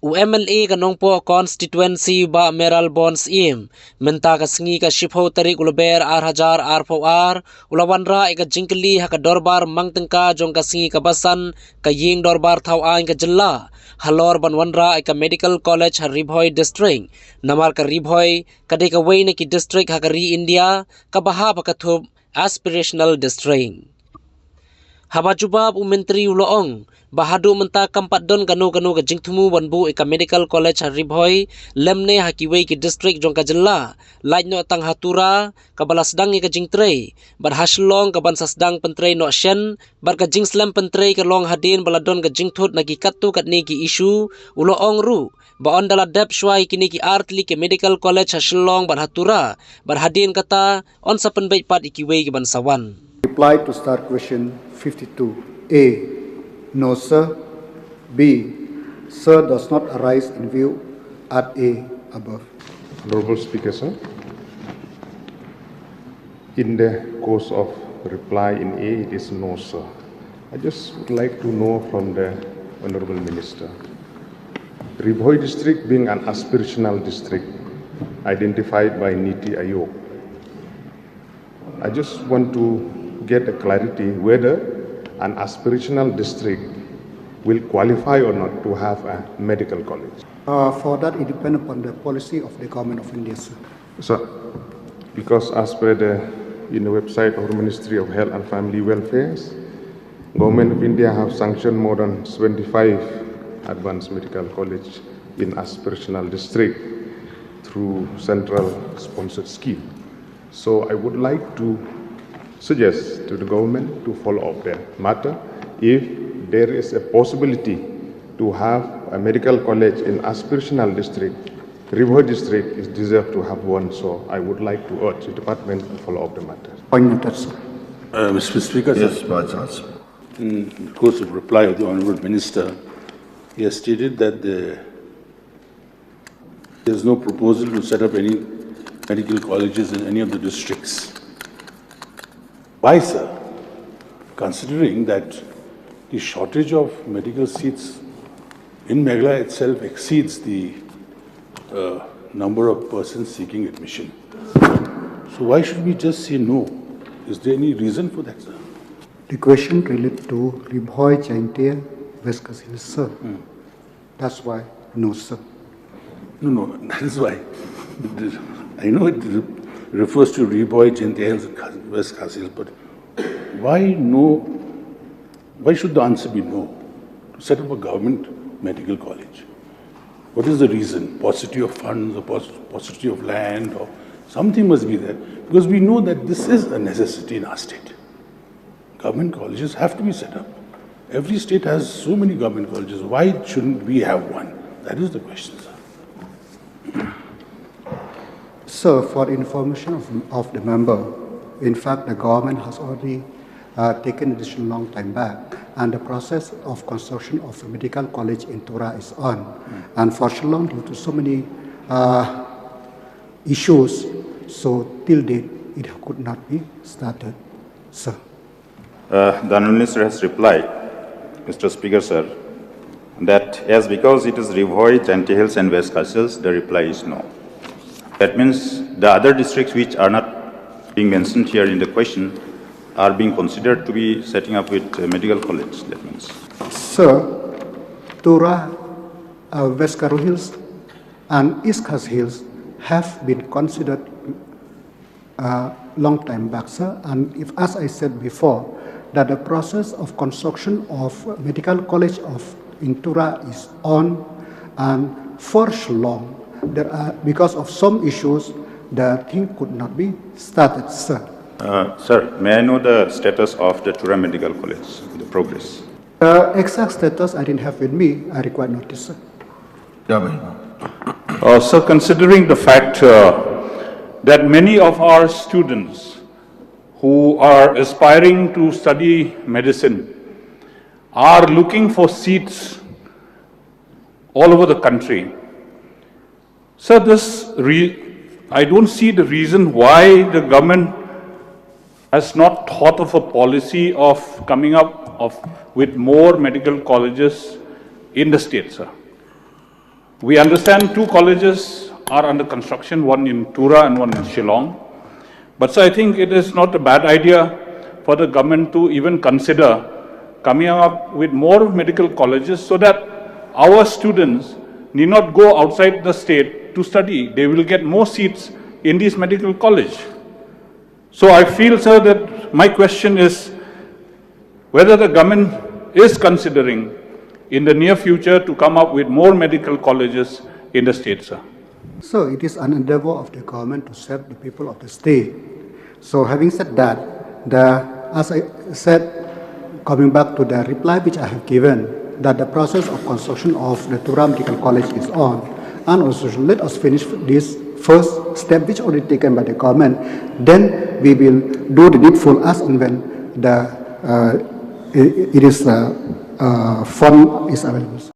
UMLA kanong po constituency ba Mayral bonds menta ka singi ka shipho tarik ulber hajar ar ulawanra ika Jingkylli haka dorbar mangtengka jong ka singi ka basan ka ying dorbar thawain ka jilla Halor banwanra ika medical college Bhoi district namar ka Bhoi kadai ka way ki district haka India ka baha pakathub aspirational district Habajubab menteri uloong bahadu menta kampat don kanu ka jingthumu banbu ika medical college Bhoi lemne hakiwei ki district jong ka jilla laino tang hatura ka balasdang ika jingtrei bar haslong ka bansasdang pentrei no shen bar ka jingslam pentrei ka long hadin baladon ka jingthut nagi kattu katni ki issue uloong ru ba on dala dep shwai kini ki artli ki medical college haslong bar hatura bar hadin kata on sa penbei pat ikiwei ki bansawan. Reply to start question 52. A. No, sir. B. Sir does not arise in view at A above. Honorable Speaker, sir. In the course of reply in A, it is no, sir. I just would like to know from the Honorable Minister. Bhoi district being an aspirational district identified by Niti Aayog, I just want to get a clarity whether an aspirational district will qualify or not to have a medical college. For that, it depends upon the policy of the government of India, sir. Sir, because as per the website of the Ministry of Health and Family Welfare, Government of India have sanctioned more than 75 advanced medical college in aspirational district through central sponsored scheme. So I would like to suggest to the government to follow up the matter. If there is a possibility to have a medical college in aspirational district, Bhoi district is deserved to have one. So I would like to urge the department to follow up the matter. Point noted, sir. Mr. Speaker, yes, by chance. In the course of reply of the Honourable Minister, he has stated that there is no proposal to set up any medical colleges in any of the districts. Why, sir? Considering that the shortage of medical seats in Mayral itself exceeds the number of persons seeking admission. So why should we just say no? Is there any reason for that, sir? The question related to Bhoi, Jaintia, West Kasil, sir. That's why no, sir. No, that is why. I know it refers to Bhoi, Jingkylli, West Kasil, but why no? Why should the answer be no? To set up a government medical college. What is the reason? Paucity of funds, or paucity of land, or something must be there. Because we know that this is a necessity in our state. Government colleges have to be set up. Every state has so many government colleges. Why shouldn't we have one? That is the question, sir. Sir, for information of the member, in fact, the government has already taken a decision long time back, and the process of construction of a medical college in Tura is on. Unfortunately, due to so many issues, so till date, it could not be started, sir. The Honourable Minister has replied, Mr. Speaker, sir, that because it is Bhoi, Jingkylli and West Kasil, the reply is no. That means the other districts which are not being mentioned here in the question are being considered to be setting up with a medical college, that means. Sir, Tura, West Karo Hills and East Khas Hills have been considered long time back, sir. And if, as I said before, that the process of construction of medical college in Tura is on, and for so long, because of some issues, the thing could not be started, sir. Sir, may I know the status of the Tura Medical College, the progress? Exact status I didn't have with me. I require notice, sir. Sir, considering the fact that many of our students who are aspiring to study medicine are looking for seats all over the country, sir, I don't see the reason why the government has not thought of a policy of coming up with more medical colleges in the state, sir. We understand 2 colleges are under construction, one in Tura and one in Shillong. But so I think it is not a bad idea for the government to even consider coming up with more medical colleges so that our students need not go outside the state to study. They will get more seats in this medical college. So I feel, sir, that my question is whether the government is considering in the near future to come up with more medical colleges in the state, sir. So it is an endeavor of the government to serve the people of the state. So having said that, as I said, coming back to the reply which I have given, that the process of construction of the Tura Medical College is on. And also let us finish this first step which already taken by the government. Then we will do the needful as and when the fund is available.